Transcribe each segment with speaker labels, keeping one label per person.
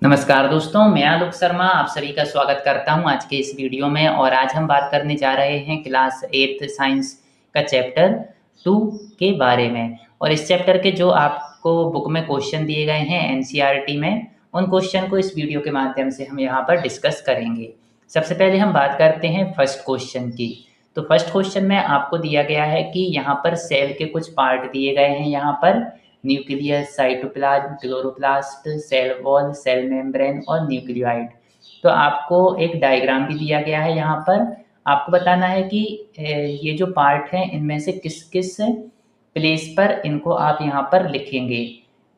Speaker 1: नमस्कार दोस्तों, मैं आलोक शर्मा आप सभी का स्वागत करता हूं आज के इस वीडियो में। और आज हम बात करने जा रहे हैं क्लास 8th साइंस का चैप्टर 2 के बारे में। और इस चैप्टर के जो आपको बुक में क्वेश्चन दिए गए हैं एनसीईआरटी में, उन क्वेश्चन को इस वीडियो के माध्यम से हम यहाँ पर डिस्कस करेंगे। सबसे पहले हम बात करते हैं फर्स्ट क्वेश्चन की। तो फर्स्ट क्वेश्चन में आपको दिया गया है कि यहाँ पर सेल के कुछ पार्ट दिए गए हैं। यहाँ पर nucleus, cytoplasm, chloroplast, cell wall, cell membrane और न्यूक्लियोइड। तो आपको एक डायग्राम भी दिया गया है। यहाँ पर आपको बताना है कि ये जो पार्ट हैं इनमें से किस किस प्लेस पर इनको आप यहाँ पर लिखेंगे।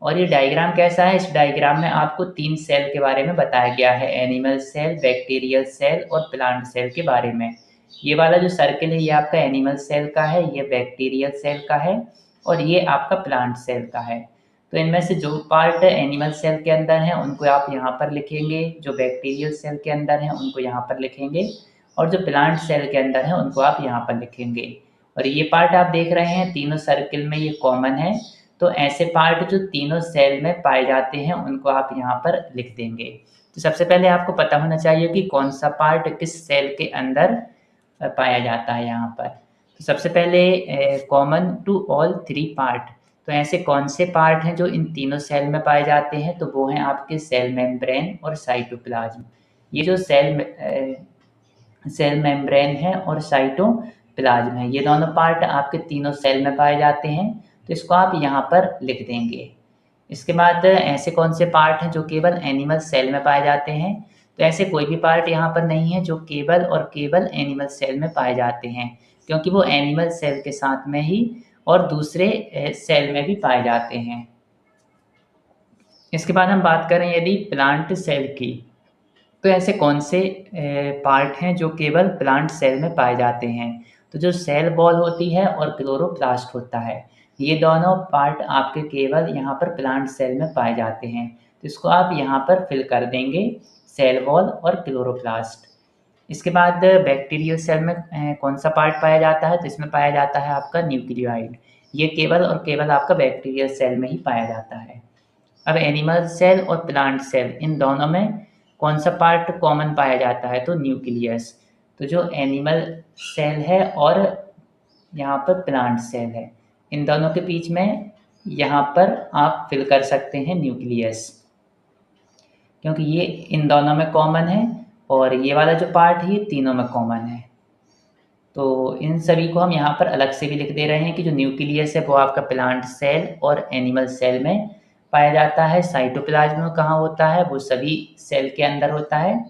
Speaker 1: और ये डायग्राम कैसा है, इस डायग्राम में आपको 3 सेल के बारे में बताया गया है, एनिमल सेल, बैक्टीरियल सेल और प्लांट सेल के बारे में। ये वाला जो सर्किल है ये आपका एनिमल सेल का है, ये बैक्टीरियल सेल का है और ये आपका प्लांट सेल का है। तो इनमें से जो पार्ट एनिमल सेल के अंदर हैं उनको आप यहाँ पर लिखेंगे, जो बैक्टीरियल सेल के अंदर हैं उनको यहाँ पर लिखेंगे और जो प्लांट सेल के अंदर हैं उनको आप यहाँ पर लिखेंगे। और ये पार्ट आप देख रहे हैं तीनों सर्किल में ये कॉमन है। तो ऐसे पार्ट जो तीनों सेल में पाए जाते हैं उनको आप यहाँ पर लिख देंगे। तो सबसे पहले आपको पता होना चाहिए कि कौन सा पार्ट किस सेल के अंदर पाया जाता है यहाँ पर। तो सबसे पहले कॉमन टू ऑल 3 पार्ट। तो ऐसे कौन से पार्ट हैं जो इन तीनों सेल में पाए जाते हैं, तो वो हैं आपके सेल मेम्ब्रेन और साइटोप्लाज्म। ये जो सेल मेम्ब्रेन है और साइटोप्लाज्म है, ये दोनों पार्ट आपके तीनों सेल में पाए जाते हैं। तो इसको आप यहाँ पर लिख देंगे। इसके बाद ऐसे कौन से पार्ट हैं जो केवल एनिमल सेल में पाए जाते हैं, तो ऐसे कोई भी पार्ट यहाँ पर नहीं है जो केवल और केवल एनिमल सेल में पाए जाते हैं, क्योंकि वो एनिमल सेल के साथ में ही और दूसरे सेल में भी पाए जाते हैं। इसके बाद हम बात करें यदि प्लांट सेल की, तो ऐसे कौन से पार्ट हैं जो केवल प्लांट सेल में पाए जाते हैं। तो जो सेल वॉल होती है और क्लोरोप्लास्ट होता है, ये दोनों पार्ट आपके केवल यहाँ पर प्लांट सेल में पाए जाते हैं। तो इसको आप यहाँ पर फिल कर देंगे, सेल वॉल और क्लोरोप्लास्ट। इसके बाद बैक्टीरियल सेल में कौन सा पार्ट पाया जाता है, तो इसमें पाया जाता है आपका न्यूक्लियोइड। ये केवल और केवल आपका बैक्टीरियल सेल में ही पाया जाता है। अब एनिमल सेल और प्लांट सेल, इन दोनों में कौन सा पार्ट कॉमन पाया जाता है, तो न्यूक्लियस। तो जो एनिमल सेल है और यहाँ पर प्लांट सेल है, इन दोनों के बीच में यहाँ पर आप फिल कर सकते हैं न्यूक्लियस, क्योंकि ये इन दोनों में कॉमन है और ये वाला जो पार्ट है ये तीनों में कॉमन है। तो इन सभी को हम यहाँ पर अलग से भी लिख दे रहे हैं कि जो न्यूक्लियस है वो आपका प्लांट सेल और एनिमल सेल में पाया जाता है। साइटोप्लाज्म कहाँ होता है, वो सभी सेल के अंदर होता है।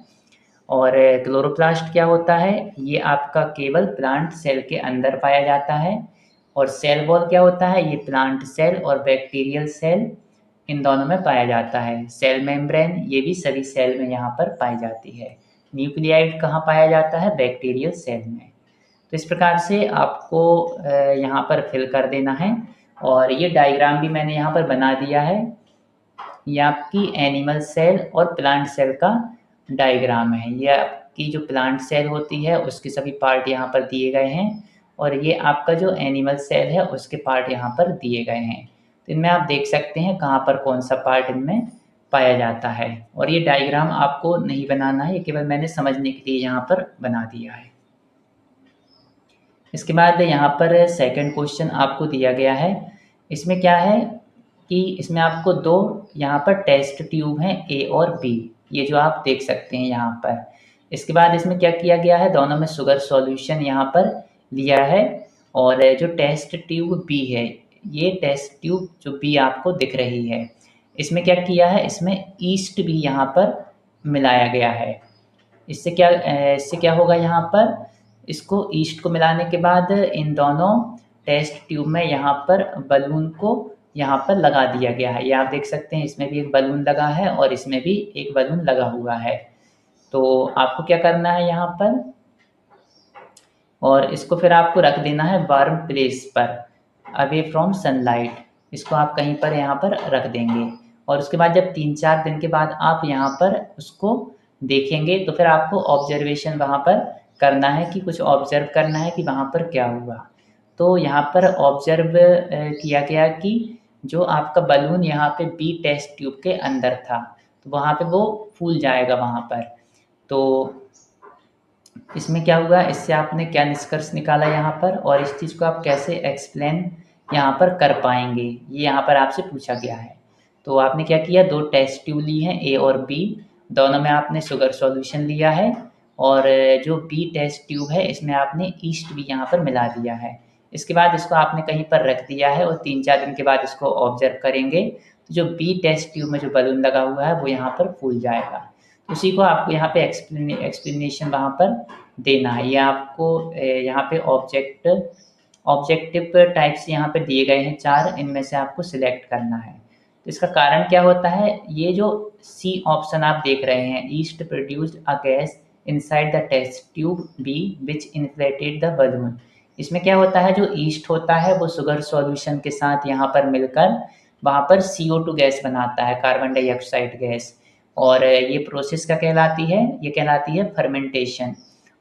Speaker 1: और क्लोरोप्लास्ट क्या होता है, ये आपका केवल प्लांट सेल के अंदर पाया जाता है। और सेल वॉल क्या होता है, ये प्लांट सेल और बैक्टीरियल सेल इन दोनों में पाया जाता है। सेल मेम्ब्रेन ये भी सभी सेल में यहाँ पर पाई जाती है। न्यूक्लियाइड कहाँ पाया जाता है, बैक्टीरियल सेल में। तो इस प्रकार से आपको यहाँ पर फिल कर देना है। और ये डायग्राम भी मैंने यहाँ पर बना दिया है। ये आपकी एनिमल सेल और प्लांट सेल का डायग्राम है। ये आपकी जो प्लांट सेल होती है उसके सभी पार्ट यहाँ पर दिए गए हैं और ये आपका जो एनिमल सेल है उसके पार्ट यहाँ पर दिए गए हैं। तो इनमें आप देख सकते हैं कहाँ पर कौन सा पार्ट इनमें पाया जाता है। और ये डायग्राम आपको नहीं बनाना है, ये केवल मैंने समझने के लिए यहाँ पर बना दिया है। इसके बाद यहाँ पर सेकंड क्वेश्चन आपको दिया गया है। इसमें क्या है कि इसमें आपको 2 यहाँ पर टेस्ट ट्यूब हैं, ए और बी, ये जो आप देख सकते हैं यहाँ पर। इसके बाद इसमें क्या किया गया है, दोनों में शुगर सॉल्यूशन यहाँ पर लिया है। और जो टेस्ट ट्यूब बी है, ये टेस्ट ट्यूब जो बी आपको दिख रही है, इसमें क्या किया है, इसमें ईस्ट भी यहाँ पर मिलाया गया है। इससे क्या होगा, यहाँ पर इसको ईस्ट को मिलाने के बाद इन दोनों टेस्ट ट्यूब में यहाँ पर बलून को यहाँ पर लगा दिया गया है। ये आप देख सकते हैं, इसमें भी एक बलून लगा है और इसमें भी एक बलून लगा हुआ है। तो आपको क्या करना है यहाँ पर, और इसको फिर आपको रख देना है वार्म प्लेस पर, अवे फ्रॉम सनलाइट। इसको आप कहीं पर यहाँ पर रख देंगे और उसके बाद जब 3-4 दिन के बाद आप यहाँ पर उसको देखेंगे तो फिर आपको ऑब्जर्वेशन वहाँ पर करना है कि कुछ ऑब्जर्व करना है कि वहाँ पर क्या हुआ। तो यहाँ पर ऑब्जर्व किया गया कि जो आपका बलून यहाँ पे बी टेस्ट ट्यूब के अंदर था, तो वहाँ पे वो फूल जाएगा वहाँ पर। तो इसमें क्या हुआ, इससे आपने क्या निष्कर्ष निकाला यहाँ पर, और इस चीज़ को आप कैसे एक्सप्लेन यहाँ पर कर पाएंगे, ये यहाँ पर आपसे पूछा गया है। तो आपने क्या किया, 2 टेस्ट ट्यूब ली हैं ए और बी, दोनों में आपने शुगर सॉल्यूशन लिया है, और जो बी टेस्ट ट्यूब है इसमें आपने ईस्ट भी यहाँ पर मिला दिया है। इसके बाद इसको आपने कहीं पर रख दिया है और 3-4 दिन के बाद इसको ऑब्जर्व करेंगे, तो जो बी टेस्ट ट्यूब में जो बलून लगा हुआ है वो यहाँ पर फूल जाएगा। उसी को आपको यहाँ पे एक्सप्लेनेशन वहाँ पर देना है। ये आपको यहाँ पे ऑब्जेक्टिव टाइप्स यहाँ पे दिए गए हैं 4, इनमें से आपको सिलेक्ट करना है। तो इसका कारण क्या होता है, ये जो सी ऑप्शन आप देख रहे हैं, yeast produced a gas inside the test tube B which inflated the balloon. इसमें क्या होता है, जो ईस्ट होता है वो शुगर सॉल्यूशन के साथ यहाँ पर मिलकर वहाँ पर CO2 गैस बनाता है, कार्बन डाइऑक्साइड गैस। और ये प्रोसेस क्या कहलाती है, ये कहलाती है फर्मेंटेशन।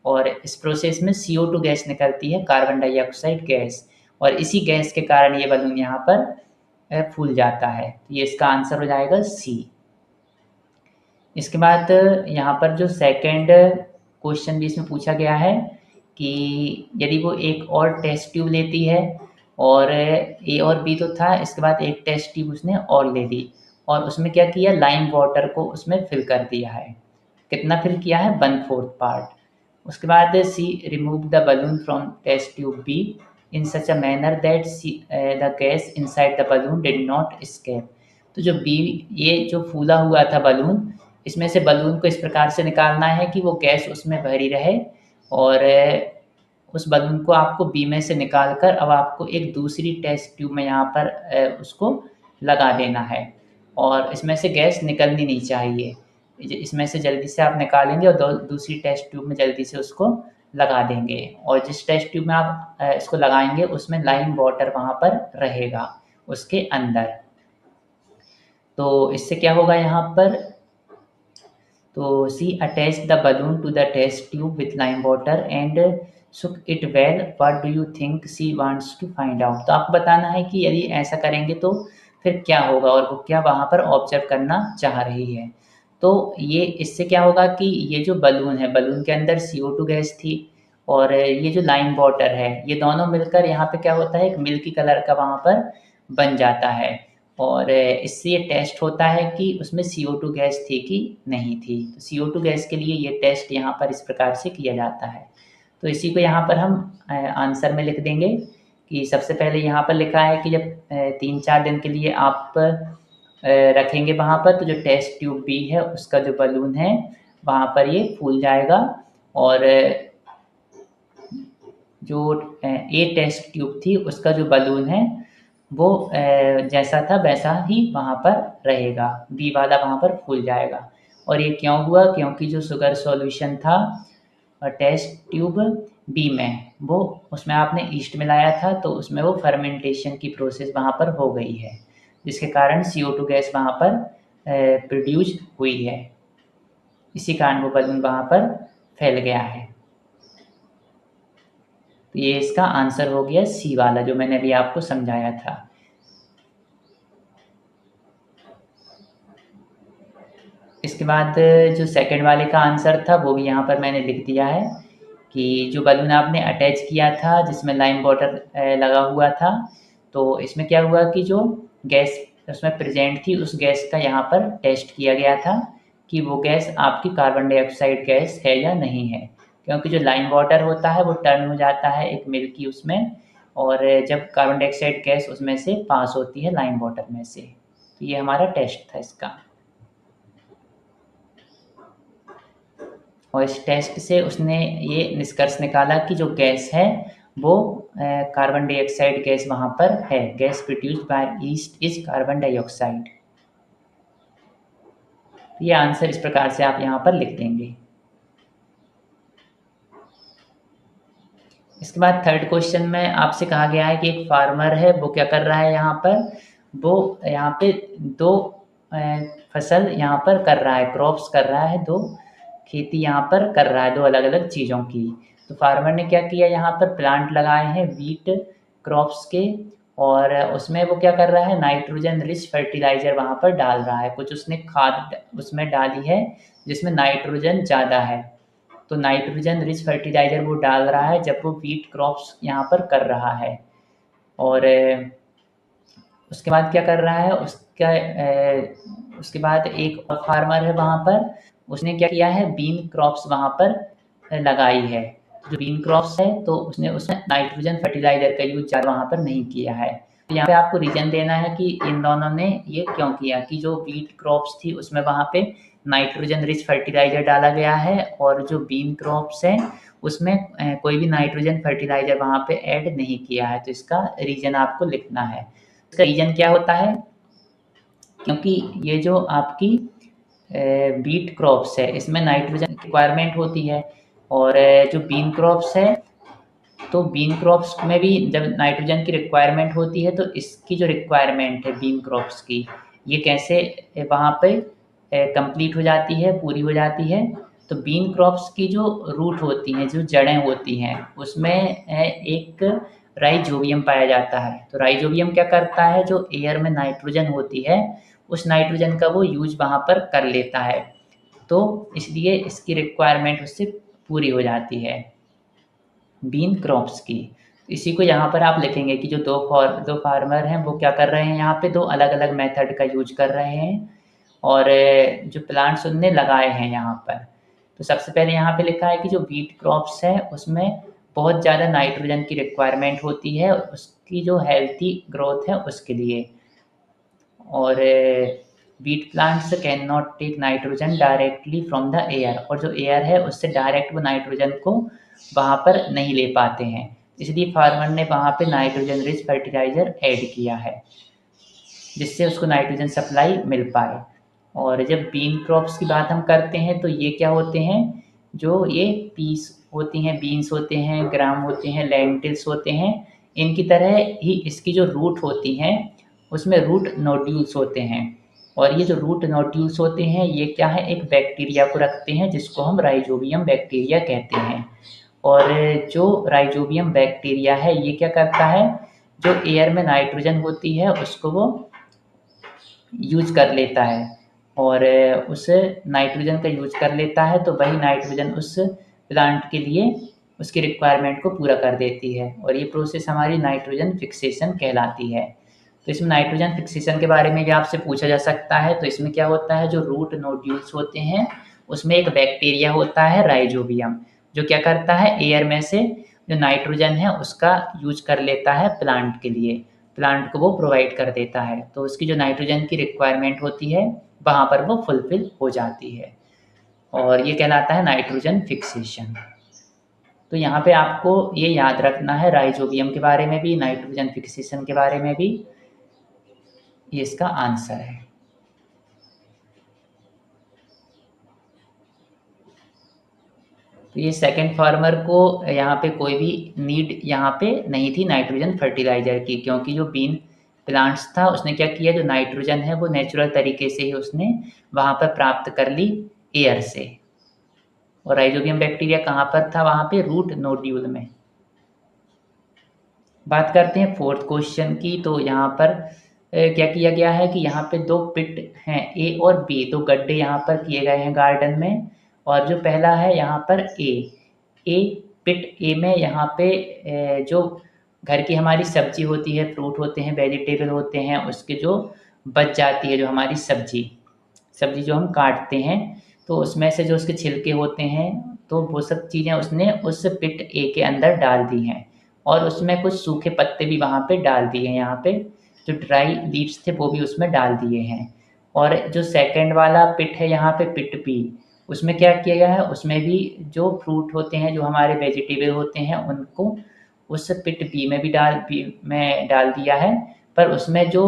Speaker 1: और इस प्रोसेस में CO2 गैस निकलती है, कार्बन डाइऑक्साइड गैस, और इसी गैस के कारण ये बलून यहाँ पर फूल जाता है। तो ये इसका आंसर हो जाएगा सी। इसके बाद यहाँ पर जो सेकंड क्वेश्चन भी इसमें पूछा गया है कि यदि वो एक और टेस्ट ट्यूब लेती है, और ए और बी तो था, इसके बाद एक टेस्ट ट्यूब उसने और ले ली, और उसमें क्या किया, लाइम वाटर को उसमें फिल कर दिया है। कितना फिल किया है, 1/4 पार्ट। उसके बाद C remove the balloon from test tube B in such a manner that the gas inside the balloon did not escape. तो जो बी, ये जो फूला हुआ था बलून, इसमें से बलून को इस प्रकार से निकालना है कि वो गैस उसमें भरी रहे, और उस बलून को आपको बी में से निकाल कर अब आपको एक दूसरी टेस्ट ट्यूब में यहाँ पर उसको लगा देना है, और इसमें से गैस निकलनी नहीं चाहिए। इसमें से जल्दी से आप निकालेंगे और दूसरी टेस्ट ट्यूब में जल्दी से उसको लगा देंगे, और जिस टेस्ट ट्यूब में आप इसको लगाएंगे उसमें लाइम वाटर वहाँ पर रहेगा उसके अंदर। तो इससे क्या होगा यहाँ पर, तो C attach the balloon to the test tube with lime water and shook it well, what do you think C wants to find out. तो आपको बताना है कि यदि ऐसा करेंगे तो फिर क्या होगा, और वो क्या वहाँ पर ऑब्जर्व करना चाह रही है। तो ये इससे क्या होगा कि ये जो बलून है, बलून के अंदर CO2 गैस थी, और ये जो लाइम वाटर है, ये दोनों मिलकर यहाँ पे क्या होता है, एक मिल्की कलर का वहाँ पर बन जाता है, और इससे ये टेस्ट होता है कि उसमें CO2 गैस थी कि नहीं थी। तो CO2 गैस के लिए ये टेस्ट यहाँ पर इस प्रकार से किया जाता है। तो इसी को यहाँ पर हम आंसर में लिख देंगे कि सबसे पहले यहाँ पर लिखा है कि जब 3-4 दिन के लिए आप रखेंगे वहाँ पर, तो जो टेस्ट ट्यूब बी है उसका जो बलून है वहाँ पर ये फूल जाएगा, और जो ए टेस्ट ट्यूब थी उसका जो बलून है वो जैसा था वैसा ही वहाँ पर रहेगा, बी वाला वहाँ पर फूल जाएगा। और ये क्यों हुआ, क्योंकि जो शुगर सॉल्यूशन था टेस्ट ट्यूब बी में, वो उसमें आपने ईस्ट मिलाया था, तो उसमें वो फर्मेंटेशन की प्रोसेस वहाँ पर हो गई है, जिसके कारण CO2 गैस वहाँ पर प्रोड्यूस हुई है। इसी कारण वो बलून वहाँ पर फैल गया है। तो ये इसका आंसर हो गया सी वाला, जो मैंने अभी आपको समझाया था। इसके बाद जो सेकंड वाले का आंसर था वो भी यहाँ पर मैंने लिख दिया है कि जो बलून आपने अटैच किया था जिसमें लाइम वाटर लगा हुआ था, तो इसमें क्या हुआ कि जो गैस उसमें प्रेजेंट थी उस गैस का यहाँ पर टेस्ट किया गया था कि वो गैस आपकी कार्बन डाइऑक्साइड गैस है या नहीं है, क्योंकि जो लाइम वाटर होता है वो टर्न हो जाता है एक मिल्की उसमें, और जब कार्बन डाइऑक्साइड गैस उसमें से पास होती है लाइम वाटर में से। तो ये हमारा टेस्ट था इसका, और इस टेस्ट से उसने ये निष्कर्ष निकाला कि जो गैस है वो कार्बन डाइऑक्साइड गैस वहाँ पर है, gas produced by east is carbon dioxide. ये आंसर इस प्रकार से आप यहाँ पर लिख देंगे। इसके बाद थर्ड क्वेश्चन में आपसे कहा गया है कि एक फार्मर है, वो क्या कर रहा है यहाँ पर, वो यहाँ पे 2 फसल यहाँ पर कर रहा है, क्रॉप्स कर रहा है, 2 खेती यहाँ पर कर रहा है, 2 अलग अलग चीज़ों की। तो फार्मर ने क्या किया, यहाँ पर प्लांट लगाए हैं वीट क्रॉप्स के, और उसमें वो क्या कर रहा है, नाइट्रोजन रिच फर्टिलाइज़र वहाँ पर डाल रहा है। कुछ उसने खाद उसमें डाली है जिसमें नाइट्रोजन ज़्यादा है, तो नाइट्रोजन रिच फर्टिलाइज़र वो डाल रहा है जब वो व्हीट क्रॉप्स यहाँ पर कर रहा है। और उसके बाद क्या कर रहा है, उसके बाद एक और फार्मर है वहाँ पर, उसने क्या किया है, बीन क्रॉप्स वहाँ पर लगाई है। जो बीन क्रॉप्स है तो उसने उसमें नाइट्रोजन फर्टिलाइज़र का यूज़ ज़्यादा वहाँ पर नहीं किया है। तो यहाँ पे आपको रीज़न देना है कि इन दोनों ने ये क्यों किया, कि जो व्हीट क्रॉप्स थी उसमें वहाँ पे नाइट्रोजन रिच फर्टिलाइज़र डाला गया है, और जो बीन क्रॉप्स हैं उसमें कोई भी नाइट्रोजन फर्टिलाइज़र वहाँ पे ऐड नहीं किया है। तो इसका रीज़न आपको लिखना है। इसका रीज़न क्या होता है, क्योंकि ये जो आपकी बीट क्रॉप्स है इसमें नाइट्रोजन रिक्वायरमेंट होती है, और जो बीन क्रॉप्स है तो बीन क्रॉप्स में भी जब नाइट्रोजन की रिक्वायरमेंट होती है, तो इसकी जो रिक्वायरमेंट है बीन क्रॉप्स की, ये कैसे वहाँ पे कंप्लीट हो जाती है, पूरी हो जाती है। तो बीन क्रॉप्स की जो रूट होती हैं, जो जड़ें होती हैं, उसमें एक राइजोबियम पाया जाता है। तो राइजोबियम क्या करता है, जो एयर में नाइट्रोजन होती है उस नाइट्रोजन का वो यूज वहाँ पर कर लेता है, तो इसलिए इसकी रिक्वायरमेंट उससे पूरी हो जाती है बीन क्रॉप्स की। इसी को यहाँ पर आप लिखेंगे कि जो दो फार्मर हैं वो क्या कर रहे हैं, यहाँ पे दो अलग अलग मेथड का यूज कर रहे हैं, और जो प्लांट्स उनने लगाए हैं यहाँ पर। तो सबसे पहले यहाँ पे लिखा है कि जो व्हीट क्रॉप्स है उसमें बहुत ज़्यादा नाइट्रोजन की रिक्वायरमेंट होती है उसकी जो हेल्थी ग्रोथ है उसके लिए, और wheat plants can not take nitrogen directly from the air, और जो एयर है उससे डायरेक्ट वो नाइट्रोजन को वहाँ पर नहीं ले पाते हैं, इसलिए फार्मर ने वहाँ पे नाइट्रोजन रिच फर्टिलाइज़र ऐड किया है जिससे उसको नाइट्रोजन सप्लाई मिल पाए। और जब बीन क्रॉप्स की बात हम करते हैं तो ये क्या होते हैं, जो ये पीस होती हैं, बीन्स होते हैं, ग्राम होते हैं, लेंटिल्स होते हैं, इनकी तरह ही इसकी जो रूट होती हैं उसमें रूट नोड्यूल्स होते हैं, और ये जो रूट नोड्यूल्स होते हैं ये क्या है, एक बैक्टीरिया को रखते हैं जिसको हम राइजोबियम बैक्टीरिया कहते हैं। और जो राइजोबियम बैक्टीरिया है ये क्या करता है, जो एयर में नाइट्रोजन होती है उसको वो यूज कर लेता है, और उस नाइट्रोजन का यूज कर लेता है, तो वही नाइट्रोजन उस प्लांट के लिए उसकी रिक्वायरमेंट को पूरा कर देती है, और ये प्रोसेस हमारी नाइट्रोजन फिक्सेशन कहलाती है। तो इसमें नाइट्रोजन फिक्सेशन के बारे में भी आपसे पूछा जा सकता है। तो इसमें क्या होता है, जो रूट नोड्यूल्स होते हैं उसमें एक बैक्टीरिया होता है राइजोबियम, जो क्या करता है, एयर में से जो नाइट्रोजन है उसका यूज कर लेता है प्लांट के लिए, प्लांट को वो प्रोवाइड कर देता है, तो उसकी जो नाइट्रोजन की रिक्वायरमेंट होती है वहाँ पर वो फुलफिल हो जाती है, और ये कहलाता है नाइट्रोजन फिक्सेशन। तो यहाँ पे आपको ये याद रखना है, राइजोबियम के बारे में भी, नाइट्रोजन फिक्सेशन के बारे में भी, ये इसका आंसर है। तो ये सेकंड फार्मर को यहाँ पे कोई भी नीड यहाँ पे नहीं थी नाइट्रोजन फर्टिलाइज़र की, क्योंकि जो बीन प्लांट्स था उसने क्या किया, जो नाइट्रोजन है वो नेचुरल तरीके से ही उसने वहाँ पर प्राप्त कर ली एयर से। और राइजोबियम बैक्टीरिया कहाँ पर था, वहाँ पे रूट नोड्यूल में। बात करते हैं फोर्थ क्वेश्चन की। तो यहाँ पर क्या किया गया है कि यहाँ पे दो पिट हैं, ए और बी, दो गड्ढे यहाँ पर किए गए हैं गार्डन में, और जो पहला है यहाँ पर ए पिट ए में यहाँ पे जो घर की हमारी सब्जी होती है, फ्रूट होते हैं, वेजिटेबल होते हैं, उसके जो बच जाती है, जो हमारी सब्जी सब्जी जो हम काटते हैं, तो उसमें से जो उसके छिलके होते हैं, तो वो सब चीज़ें उसने उस पिट ए के अंदर डाल दी हैं, और उसमें कुछ सूखे पत्ते भी वहाँ पे डाल दिए हैं, यहाँ पे जो ड्राई लीव्स थे वो भी उसमें डाल दिए हैं। और जो सेकंड वाला पिट है यहाँ पे पिट बी, उसमें क्या किया गया है, उसमें भी जो फ्रूट होते हैं, जो हमारे वेजिटेबल होते हैं, उनको उस पिट बी में डाल दिया है, पर उसमें जो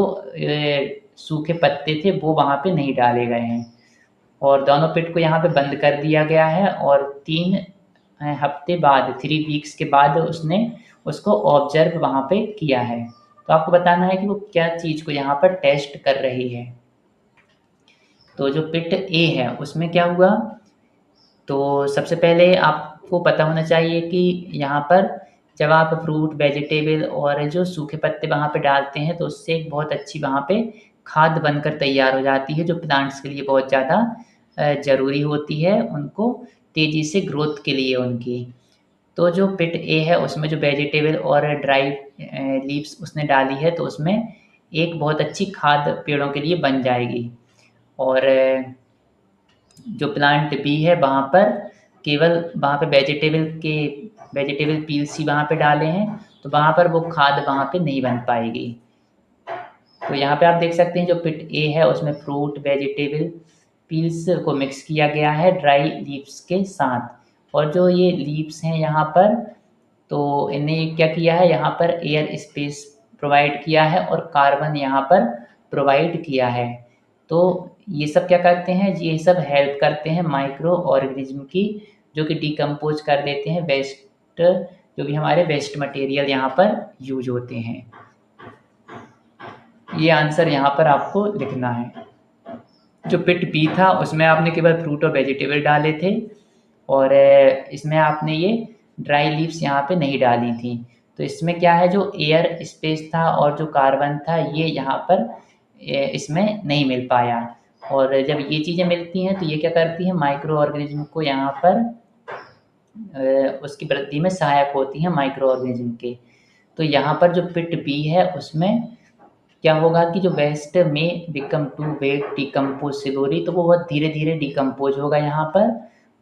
Speaker 1: सूखे पत्ते थे वो वहाँ पे नहीं डाले गए हैं, और दोनों पिट को यहाँ पे बंद कर दिया गया है, और 3 हफ्ते बाद 3 वीक्स के बाद उसने उसको ऑब्जर्व वहाँ पे किया है। तो आपको बताना है कि वो क्या चीज़ को यहाँ पर टेस्ट कर रही है। तो जो पिट ए है उसमें क्या हुआ, तो सबसे पहले आपको पता होना चाहिए कि यहाँ पर जब आप फ्रूट, वेजिटेबल और जो सूखे पत्ते वहाँ पे डालते हैं तो उससे एक बहुत अच्छी वहाँ पे खाद बनकर तैयार हो जाती है, जो प्लांट्स के लिए बहुत ज़्यादा ज़रूरी होती है, उनको तेज़ी से ग्रोथ के लिए उनकी। तो जो पिट ए है उसमें जो वेजिटेबल और ड्राई लीव्स उसने डाली है तो उसमें एक बहुत अच्छी खाद पेड़ों के लिए बन जाएगी। और जो प्लांट बी है वहाँ पर केवल वहाँ पे वेजिटेबल पील्स ही वहाँ पे डाले हैं, तो वहाँ पर वो खाद वहाँ पे नहीं बन पाएगी। तो यहाँ पे आप देख सकते हैं जो पिट ए है उसमें फ्रूट, वेजिटेबल पील्स को मिक्स किया गया है ड्राई लीव्स के साथ। और जो ये लीव्स हैं यहाँ पर, तो इन्हें क्या किया है, यहाँ पर एयर स्पेस प्रोवाइड किया है और कार्बन यहाँ पर प्रोवाइड किया है। तो ये सब क्या करते हैं, ये सब हेल्प करते हैं माइक्रो ऑर्गेनिज्म की, जो कि डिकम्पोज कर देते हैं वेस्ट, जो भी हमारे वेस्ट मटेरियल यहाँ पर यूज होते हैं। ये आंसर यहाँ पर आपको लिखना है। जो पिट बी था उसमें आपने केवल फ्रूट और वेजिटेबल डाले थे और इसमें आपने ये ड्राई लीव्स यहाँ पे नहीं डाली थी। तो इसमें क्या है, जो एयर स्पेस था और जो कार्बन था ये यहाँ पर इसमें नहीं मिल पाया। और जब ये चीज़ें मिलती हैं तो ये क्या करती हैं, माइक्रो ऑर्गेनिज्म को यहाँ पर उसकी वृद्धि में सहायक होती हैं माइक्रो ऑर्गेनिज्म के। तो यहाँ पर जो पिट बी है उसमें क्या होगा कि जो वेस्ट में बिकम टू वेट डिकम्पोजिबोरी, तो वो बहुत धीरे धीरे डिकम्पोज होगा यहाँ पर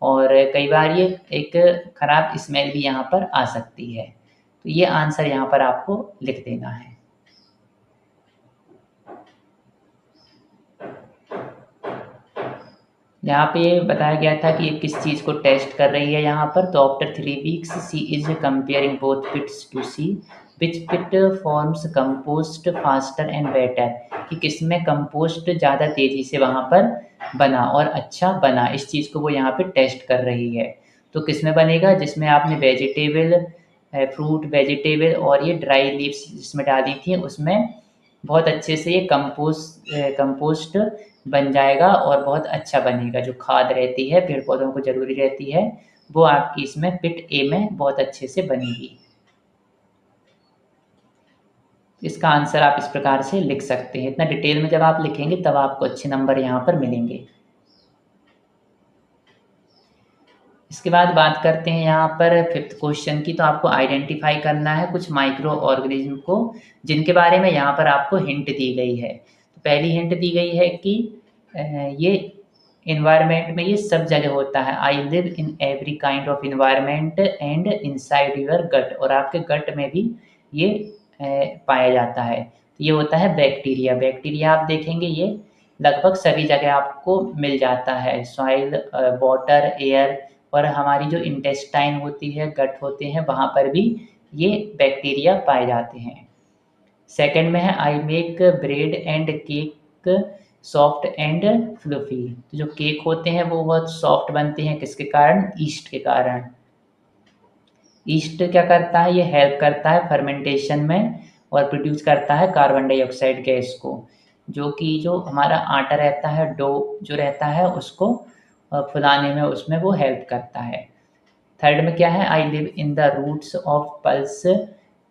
Speaker 1: और कई बार ये एक खराब स्मेल भी यहाँ पर आ सकती है। तो ये आंसर यहाँ पर आपको लिख देना है। यहाँ पे ये बताया गया था कि ये किस चीज़ को टेस्ट कर रही है यहाँ पर। तो after 3 weeks she is comparing both pits to see which pit forms compost faster and better, कि किसमें कंपोस्ट ज़्यादा तेज़ी से वहाँ पर बना और अच्छा बना, इस चीज़ को वो यहाँ पे टेस्ट कर रही है। तो किसमें बनेगा, जिसमें आपने वेजिटेबल, फ्रूट, वेजिटेबल और ये ड्राई लीव्स जिसमें डाली थी उसमें बहुत अच्छे से ये कंपोस्ट बन जाएगा और बहुत अच्छा बनेगा। जो खाद रहती है पेड़ पौधों को ज़रूरी रहती है वो आपकी इसमें पिट ए में बहुत अच्छे से बनेगी। इसका आंसर आप इस प्रकार से लिख सकते हैं। इतना डिटेल में जब आप लिखेंगे तब आपको अच्छे नंबर यहाँ पर मिलेंगे। इसके बाद बात करते हैं यहाँ पर 5th क्वेश्चन की। तो आपको आइडेंटिफाई करना है कुछ माइक्रो ऑर्गेनिज्म को जिनके बारे में यहाँ पर आपको हिंट दी गई है। तो पहली हिंट दी गई है कि ये इन्वायरमेंट में ये सब जगह होता है। I live in every kind of environment and inside your gut, और आपके गट में भी ये पाया जाता है। तो ये होता है बैक्टीरिया। बैक्टीरिया आप देखेंगे ये लगभग सभी जगह आपको मिल जाता है, सॉइल, वाटर, एयर, और हमारी जो इंटेस्टाइन होती है, गट होते हैं, वहाँ पर भी ये बैक्टीरिया पाए जाते हैं। सेकंड में है I make bread and cake soft and fluffy. तो जो केक होते हैं वो बहुत सॉफ्ट बनते हैं, किसके कारण, ईस्ट के कारण। ईस्ट क्या करता है, ये हेल्प करता है फर्मेंटेशन में और प्रोड्यूस करता है कार्बन डाइऑक्साइड गैस को, जो कि जो हमारा आटा रहता है, डो जो रहता है, उसको फुलाने में उसमें वो हेल्प करता है। थर्ड में क्या है, I live in the roots of pulse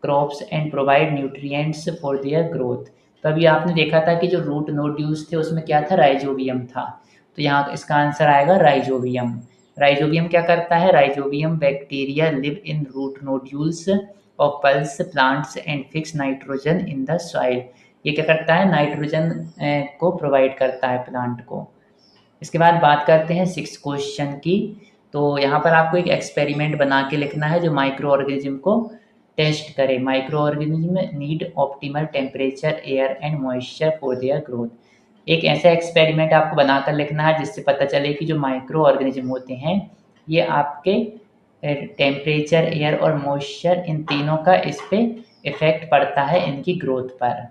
Speaker 1: crops and provide nutrients for their growth. तो अभी आपने देखा था कि जो रूट नोड्यूल्स थे उसमें क्या था, राइजोबियम था। तो यहाँ इसका आंसर आएगा राइजोबियम। राइजोबियम क्या करता है, rhizobium bacteria live in root nodules of pulse plants and fix nitrogen in the soil. ये क्या करता है, नाइट्रोजन को प्रोवाइड करता है प्लांट को। इसके बाद बात करते हैं 6th क्वेश्चन की। तो यहाँ पर आपको एक एक्सपेरिमेंट बना के लिखना है जो माइक्रो ऑर्गेनिज्म को टेस्ट करे। Micro organism need optimal temperature, air and moisture for their growth. एक ऐसा एक्सपेरिमेंट आपको बनाकर लिखना है जिससे पता चले कि जो माइक्रो ऑर्गेनिज्म होते हैं ये आपके टेम्परेचर, एयर और मॉइस्चर, इन तीनों का इस पर इफ़ेक्ट पड़ता है इनकी ग्रोथ पर।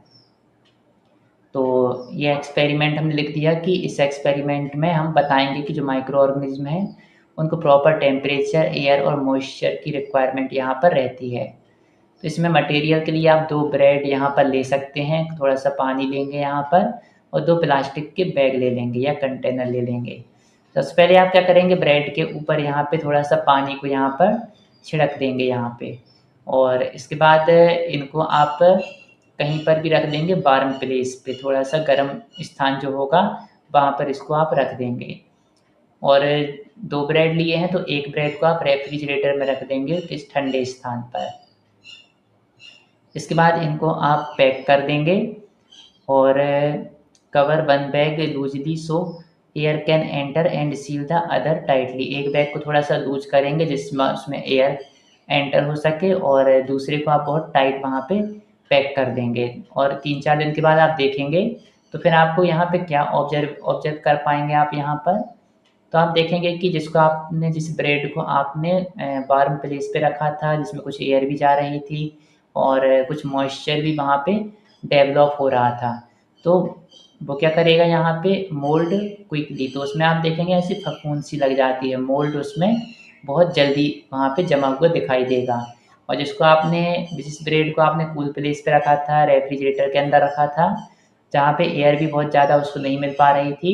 Speaker 1: तो ये एक्सपेरिमेंट हमने लिख दिया कि इस एक्सपेरिमेंट में हम बताएंगे कि जो माइक्रो ऑर्गेनिज्म है उनको प्रॉपर टेम्परेचर, एयर और मॉइस्चर की रिक्वायरमेंट यहाँ पर रहती है। तो इसमें मटेरियल के लिए आप 2 ब्रेड यहाँ पर ले सकते हैं, थोड़ा सा पानी लेंगे यहाँ पर और 2 प्लास्टिक के बैग ले लेंगे या कंटेनर ले लेंगे। सबसे पहले आप क्या करेंगे, ब्रेड के ऊपर यहाँ पे थोड़ा सा पानी को यहाँ पर छिड़क देंगे यहाँ पे, और इसके बाद इनको आप कहीं पर भी रख देंगे वार्म प्लेस पे, थोड़ा सा गर्म स्थान जो होगा वहाँ पर इसको आप रख देंगे। और 2 ब्रेड लिए हैं तो 1 ब्रेड को आप रेफ्रिजरेटर में रख देंगे किस ठंडे स्थान पर। इसके बाद इनको आप पैक कर देंगे और cover 1 bag loosely so air can enter and seal the other tightly. एक बैग को थोड़ा सा लूज करेंगे जिसमें उसमें एयर एंटर हो सके और दूसरे को आप बहुत टाइट वहाँ पे पैक कर देंगे। और 3-4 दिन के बाद आप देखेंगे तो फिर आपको यहाँ पे क्या ऑब्जर्व कर पाएंगे आप यहाँ पर, तो आप देखेंगे कि जिस ब्रेड को आपने वार्म प्लेस पे रखा था जिसमें कुछ एयर भी जा रही थी और कुछ मॉइस्चर भी वहाँ पे डेवलप हो रहा था, तो वो क्या करेगा यहाँ पे मोल्ड क्विकली, तो उसमें आप देखेंगे ऐसी फफूंद सी लग जाती है, मोल्ड उसमें बहुत जल्दी वहाँ पे जमा हुआ दिखाई देगा। और जिस ब्रेड को आपने कूल प्लेस पे रखा था, रेफ्रिजरेटर के अंदर रखा था, जहाँ पे एयर भी बहुत ज़्यादा उसको नहीं मिल पा रही थी,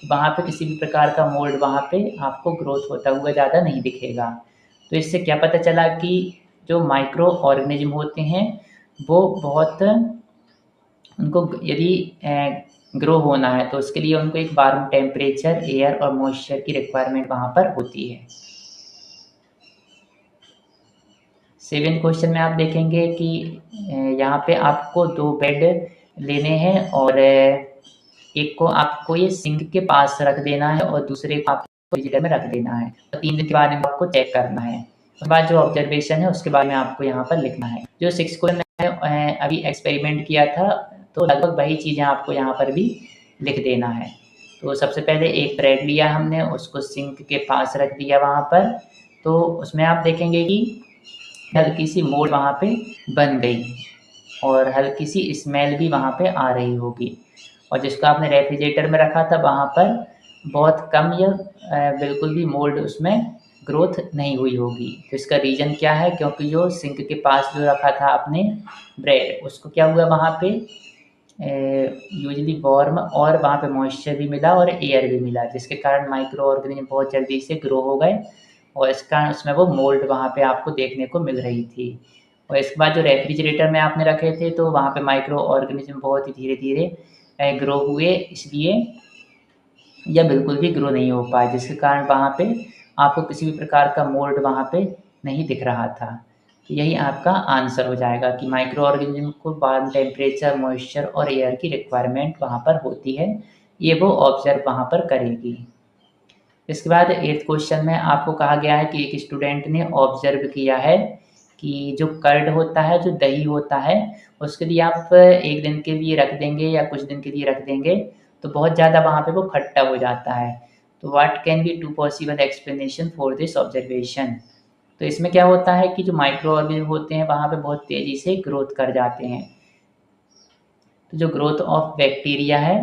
Speaker 1: वहाँ पे किसी भी प्रकार का मोल्ड वहाँ पे आपको ग्रोथ होता हुआ ज़्यादा नहीं दिखेगा। तो इससे क्या पता चला कि जो माइक्रो ऑर्गेनिज्म होते हैं वो बहुत उनको यदि ग्रो होना है तो उसके लिए उनको एक वार्म टेम्परेचर, एयर और मॉइस्चर की रिक्वायरमेंट वहाँ पर होती है। 7th क्वेश्चन में आप देखेंगे कि यहाँ पे आपको 2 बेड लेने हैं और एक को आपको ये सिंक के पास रख देना है और दूसरे को आपको फ्रिजर में रख देना है और 3 दिन के बाद इनको आपको चेक करना है। उसके बाद जो ऑब्जर्वेशन है उसके बारे में आपको यहाँ पर लिखना है। जो 6 क्वेश्चन में अभी एक्सपेरिमेंट किया था तो लगभग वही चीज़ें आपको यहाँ पर भी लिख देना है। तो सबसे पहले एक ब्रेड लिया हमने, उसको सिंक के पास रख दिया वहाँ पर, तो उसमें आप देखेंगे कि हल्की सी मोल्ड वहाँ पे बन गई और हल्की सी स्मेल भी वहाँ पे आ रही होगी। और जिसको आपने रेफ्रिजरेटर में रखा था वहाँ पर बहुत कम या बिल्कुल भी मोल्ड उसमें ग्रोथ नहीं हुई होगी। तो इसका रीज़न क्या है, क्योंकि जो सिंक के पास जो रखा था आपने ब्रेड, उसको क्या हुआ वहाँ पे यूजली वार्म और वहाँ पे मॉइस्चर भी मिला और एयर भी मिला, जिसके कारण माइक्रो ऑर्गेनिज्म बहुत जल्दी से ग्रो हो गए और इस कारण उसमें वो मोल्ड वहाँ पे आपको देखने को मिल रही थी। और इसके बाद जो रेफ्रिजरेटर में आपने रखे थे तो वहाँ पे माइक्रो ऑर्गेनिज्म बहुत ही धीरे-धीरे ग्रो हुए, इसलिए या बिल्कुल भी ग्रो नहीं हो पाए, जिसके कारण वहाँ पे आपको किसी भी प्रकार का मोल्ड वहाँ पे नहीं दिख रहा था। तो यही आपका आंसर हो जाएगा कि माइक्रो ऑर्गेनिज्म को वार्म टेम्परेचर, मॉइस्चर और एयर की रिक्वायरमेंट वहाँ पर होती है, ये वो ऑब्जर्व वहाँ पर करेगी। इसके बाद 8th क्वेश्चन में आपको कहा गया है कि एक स्टूडेंट ने ऑब्जर्व किया है कि जो कर्ड होता है, जो दही होता है, उसके लिए आप 1 दिन के लिए रख देंगे या कुछ दिन के लिए रख देंगे तो बहुत ज़्यादा वहाँ पे वो खट्टा हो जाता है। तो what can be 2 possible explanation for this observation. तो इसमें क्या होता है कि जो माइक्रो ऑर्गेनिज्म होते हैं वहाँ पे बहुत तेज़ी से ग्रोथ कर जाते हैं। तो जो ग्रोथ ऑफ बैक्टीरिया है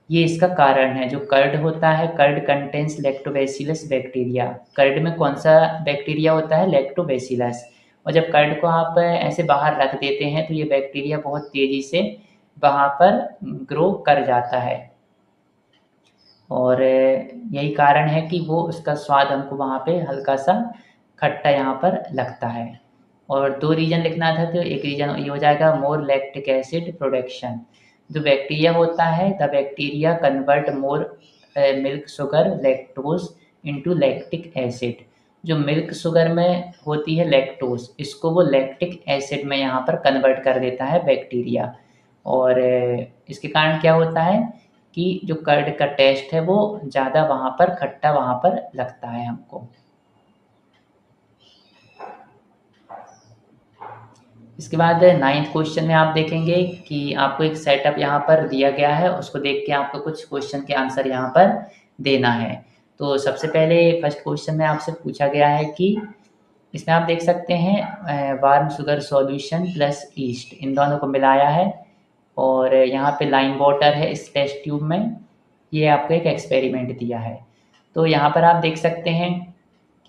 Speaker 1: ये इसका कारण है। जो कर्ड होता है, curd contains lactobacillus bacteria. Curd में कौन सा बैक्टीरिया होता है? लैक्टोबैसिलस। और जब कर्ड को आप ऐसे बाहर रख देते हैं तो ये बैक्टीरिया बहुत तेज़ी से वहाँ पर ग्रो कर जाता है और यही कारण है कि वो उसका स्वाद हमको वहाँ पे हल्का सा खट्टा यहाँ पर लगता है। और 2 रीज़न लिखना था तो एक रीज़न ये हो जाएगा मोर लैक्टिक एसिड प्रोडक्शन। जो बैक्टीरिया होता है the bacteria convert more milk sugar lactose into lactic acid. जो मिल्क शुगर में होती है लैक्टोज, इसको वो लैक्टिक एसिड में यहाँ पर कन्वर्ट कर देता है बैक्टीरिया और इसके कारण क्या होता है कि जो कर्ड का टेस्ट है वो ज़्यादा वहाँ पर खट्टा वहाँ पर लगता है हमको। इसके बाद 9th क्वेश्चन में आप देखेंगे कि आपको एक सेटअप यहाँ पर दिया गया है, उसको देख के आपको कुछ क्वेश्चन के आंसर यहाँ पर देना है। तो सबसे पहले फर्स्ट क्वेश्चन में आपसे पूछा गया है कि इसमें आप देख सकते हैं warm sugar solution plus yeast, इन दोनों को मिलाया है और यहाँ पे लाइम वाटर है इस टेस्ट ट्यूब में। ये आपको एक एक्सपेरिमेंट दिया है। तो यहाँ पर आप देख सकते हैं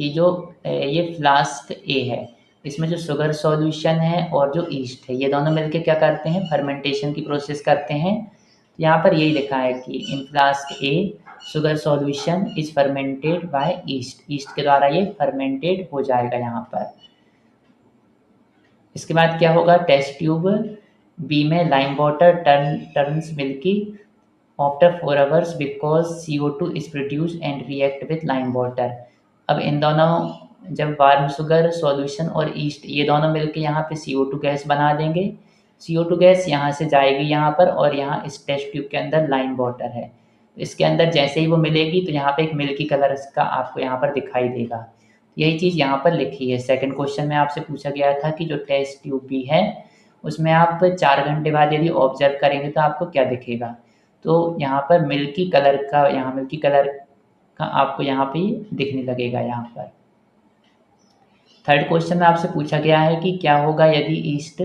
Speaker 1: कि जो ये फ्लास्क ए है, इसमें जो शुगर सॉल्यूशन है और जो ईस्ट है, ये दोनों मिलके क्या करते हैं? फर्मेंटेशन की प्रोसेस करते हैं। यहाँ पर यही लिखा है कि in flask A sugar solution is fermented by yeast. Yeast के द्वारा ये फर्मेंटेड हो जाएगा यहाँ पर। इसके बाद क्या होगा, टेस्ट ट्यूब बी में lime water turns milky after 4 hours because CO2 is produce and react with lime water. अब इन दोनों, जब वार्म शुगर सॉल्यूशन और ईस्ट ये दोनों मिलकर यहाँ पे CO2 गैस बना देंगे। CO2 गैस यहाँ से जाएगी यहाँ पर, और यहाँ इस टेस्ट ट्यूब के अंदर लाइम वाटर है, तो इसके अंदर जैसे ही वो मिलेगी तो यहाँ पे एक मिल्की कलर का आपको यहाँ पर दिखाई देगा। यही चीज़ यहाँ पर लिखी है। सेकंड क्वेश्चन में आपसे पूछा गया था कि जो टेस्ट ट्यूब भी है उसमें आप 4 घंटे बाद यदि ऑब्जर्व करेंगे तो आपको क्या दिखेगा। तो यहाँ पर मिल्की कलर का, यहाँ मिल्की कलर का आपको यहाँ पे दिखने लगेगा यहाँ पर। थर्ड क्वेश्चन में आपसे पूछा गया है कि क्या होगा यदि yeast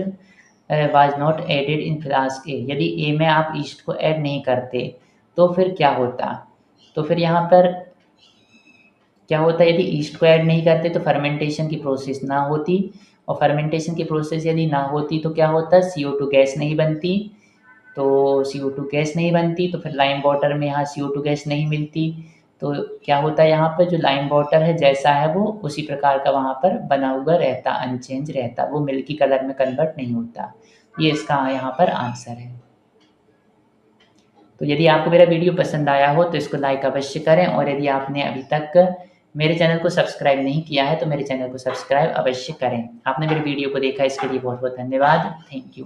Speaker 1: was not added in flask A. यदि ए में आप ईस्ट को ऐड नहीं करते तो फिर क्या होता। तो फिर यहाँ पर क्या होता है, यदि ईस्ट को ऐड नहीं करते तो फर्मेंटेशन की प्रोसेस ना होती, और फर्मेंटेशन की प्रोसेस यदि ना होती तो क्या होता, CO2 गैस नहीं बनती। तो CO2 गैस नहीं बनती तो फिर लाइम वाटर में यहाँ CO2 गैस नहीं मिलती। तो क्या होता है, यहाँ पर जो लाइम वाटर है जैसा है वो उसी प्रकार का वहाँ पर बना हुआ रहता, अनचेंज रहता, वो मिल्की कलर में कन्वर्ट नहीं होता। ये इसका यहाँ पर आंसर है। तो यदि आपको मेरा वीडियो पसंद आया हो तो इसको लाइक अवश्य करें, और यदि आपने अभी तक मेरे चैनल को सब्सक्राइब नहीं किया है तो मेरे चैनल को सब्सक्राइब अवश्य करें। आपने मेरे वीडियो को देखा इसके लिए बहुत बहुत धन्यवाद। Thank you.